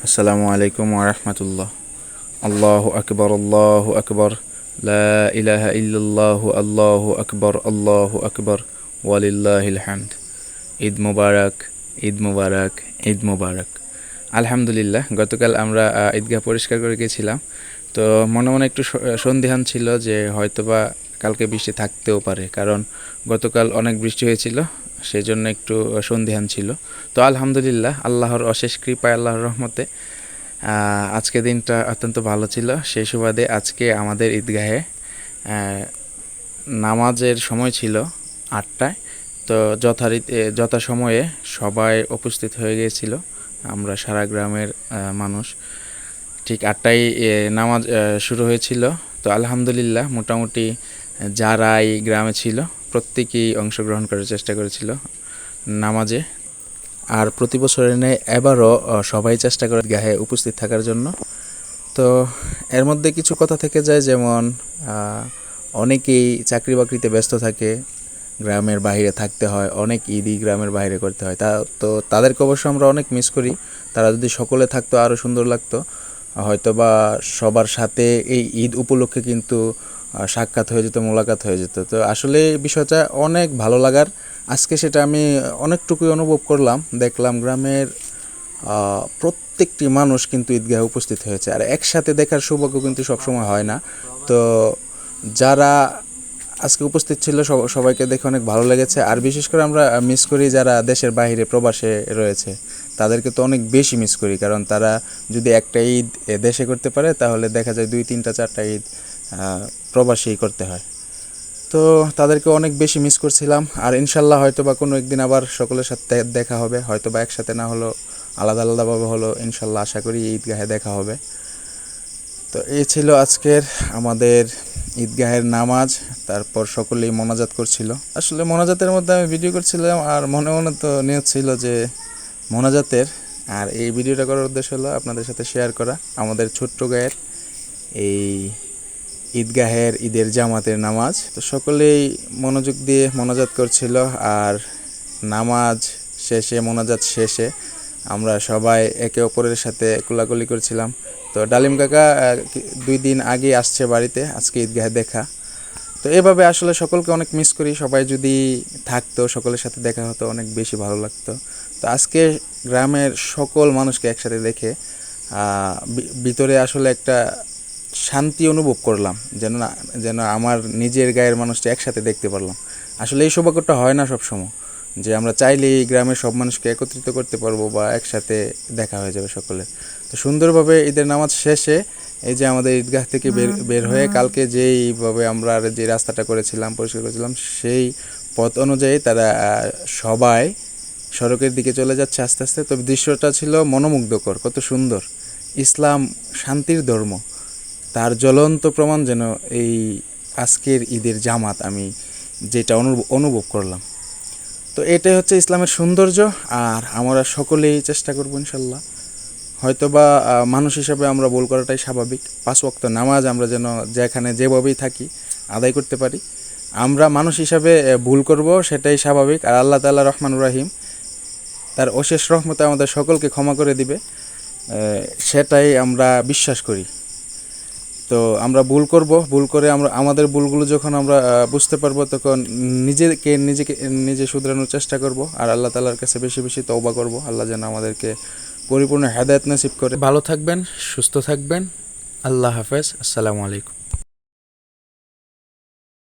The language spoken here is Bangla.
আসসালামু আলাইকুম ওয়া রাহমাতুল্লাহ। আল্লাহু আকবার, আল্লাহু আকবার, লা ইলাহা ইল্লাল্লাহু, আল্লাহু আকবার, আল্লাহু আকবার, ওয়ালিল্লাহিল হামদ। ঈদ মুবারক, ঈদ মুবারক, ঈদ মুবারক। আলহামদুলিল্লাহ, গতকাল আমরা ঈদগাহ পরিষ্কার করে গেছিলাম। তো মনে মনে একটু সন্দিহান ছিল যে হয়তোবা কালকে বৃষ্টি থাকতেও পারে, কারণ গতকাল অনেক বৃষ্টি হয়েছিল, সেই জন্য একটু সন্দিহান ছিল। তো আলহামদুলিল্লাহ, আল্লাহর অশেষ কৃপায়, আল্লাহর রহমতে আজকে দিনটা অত্যন্ত ভালো ছিল। সেই সুবাদে আজকে আমাদের ঈদগাহে নামাজের সময় ছিল 8টায়। তো যথাসময়ে সবাই উপস্থিত হয়ে গিয়েছিল। আমরা সারা গ্রামের মানুষ ঠিক 8টায় নামাজ শুরু হয়েছিল। তো আলহামদুলিল্লাহ, মোটামুটি যারাই গ্রামে ছিল প্রত্যেকেই অংশগ্রহণ করার চেষ্টা করেছিল নামাজে। আর প্রতি বছরের ন্যায় এবারও সবাই চেষ্টা করে গায়ে উপস্থিত থাকার জন্য। তো এর মধ্যে কিছু কথা থেকে যায়, যেমন অনেকেই চাকরি বাকরিতে ব্যস্ত থাকে, গ্রামের বাইরে থাকতে হয়, অনেক ঈদই গ্রামের বাইরে করতে হয়। তো তাদেরকে অবশ্য আমরা অনেক মিস করি। তারা যদি সকলে থাকতো আরও সুন্দর লাগতো। হয়তো বা সবার সাথে এই ঈদ উপলক্ষে কিন্তু সাক্ষাৎ হয়ে যেত, মোলাকাত হয়ে যেত। তো আসলে বিষয়টা অনেক ভালো লাগার। আজকে সেটা আমি অনেকটুকুই অনুভব করলাম। দেখলাম গ্রামের প্রত্যেকটি মানুষ কিন্তু ঈদগাহে উপস্থিত হয়েছে, আর একসাথে দেখার সৌভাগ্য কিন্তু সবসময় হয় না। তো যারা আজকে উপস্থিত ছিল সবাইকে দেখে অনেক ভালো লেগেছে। আর বিশেষ করে আমরা মিস করি যারা দেশের বাইরে প্রবাসে রয়েছে, তাদেরকে তো অনেক বেশি মিস করি, কারণ তারা যদি একটা ঈদ দেশে করতে পারে তাহলে দেখা যায় 2, 3, 4টা ঈদ প্রবাসেই করতে হয়। তো তাদেরকে অনেক বেশি মিস করছিলাম। আর ইনশাল্লাহ হয়তো বা কোনো একদিন আবার সকলের সাথে দেখা হবে, হয়তো বা একসাথে না হলো আলাদা আলাদাভাবে হলো, ইনশাল্লাহ আশা করি ঈদগাহে দেখা হবে। তো এই ছিল আজকের আমাদের ঈদগাহের নামাজ। তারপর সকলেই মোনাজাত করছিল। আসলে মোনাজাতের মধ্যে আমি ভিডিও করছিলাম, আর মনে মনে তো নিয়ত ছিল যে মোনাজাতের, আর এই ভিডিওটা করার উদ্দেশ্য হলো আপনাদের সাথে শেয়ার করা আমাদের ছোট্ট গায়ের এই ঈদগাহের ঈদের জামাতের নামাজ। তো সকলেই মনোযোগ দিয়ে মোনাজাত করছিল, আর নামাজ শেষে, মোনাজাত শেষে আমরা সবাই একে অপরের সাথে কোলাকুলি করছিলাম। তো ডালিম কাকা 2 দিন আগে আসছে বাড়িতে, আজকে ঈদগাহে দেখা। তো এভাবে আসলে সকলকে অনেক মিস করি। সবাই যদি থাকতো, সকলের সাথে দেখা হতো, অনেক বেশি ভালো লাগতো। তো আজকে গ্রামের সকল মানুষকে একসাথে দেখে ভিতরে আসলে একটা শান্তি অনুভব করলাম, যেন আমার নিজের গায়ের মানুষটা একসাথে দেখতে পারলাম। আসলে এই সৌভাগ্যটা হয় না সবসময়, যে আমরা চাইলেই গ্রামের সব মানুষকে একত্রিত করতে পারবো বা একসাথে দেখা হয়ে যাবে সকলের। তো সুন্দরভাবে ঈদের নামাজ শেষে এই যে আমাদের ঈদগাহ থেকে বের হয়ে কালকে যেইভাবে আমরা যে রাস্তাটা করেছিলাম, পরিষ্কার করেছিলাম, সেই পথ অনুযায়ী তারা সবাই সড়কের দিকে চলে যাচ্ছে আস্তে আস্তে। তবে দৃশ্যটা ছিল মনোমুগ্ধকর, কত সুন্দর। ইসলাম শান্তির ধর্ম, তার জ্বলন্ত প্রমাণ যেন এই আজকের ঈদের জামাত আমি যেটা অনুভব করলাম। তো এটাই হচ্ছে ইসলামের সৌন্দর্য। আর আমরা সকলেই চেষ্টা করব ইনশাল্লাহ। হয়তোবা মানুষ হিসাবে আমরা ভুল করাটাই স্বাভাবিক। 5 ওয়াক্ত নামাজ আমরা যেন যেখানে যেভাবেই থাকি আদায় করতে পারি। আমরা মানুষ হিসাবে ভুল করব, সেটাই স্বাভাবিক। আর আল্লাহ তাআলা রহমানুর রহিম, তার অশেষ রহমতে আমাদের সকলকে ক্ষমা করে দিবে, সেটাই আমরা বিশ্বাস করি। তো আমরা ভুল করব, ভুল করে আমরা আমাদের ভুলগুলো যখন আমরা বুঝতে পারবো, তখন নিজে শুধরানোর চেষ্টা করব। আর আল্লাহ তাআলার কাছে বেশি বেশি তওবা করব, আল্লাহ যেন আমাদেরকে পরিপূর্ণ হেদায়েত নসিব করে। ভালো থাকবেন, সুস্থ থাকবেন। আল্লাহ হাফেজ। আসসালামু আলাইকুম।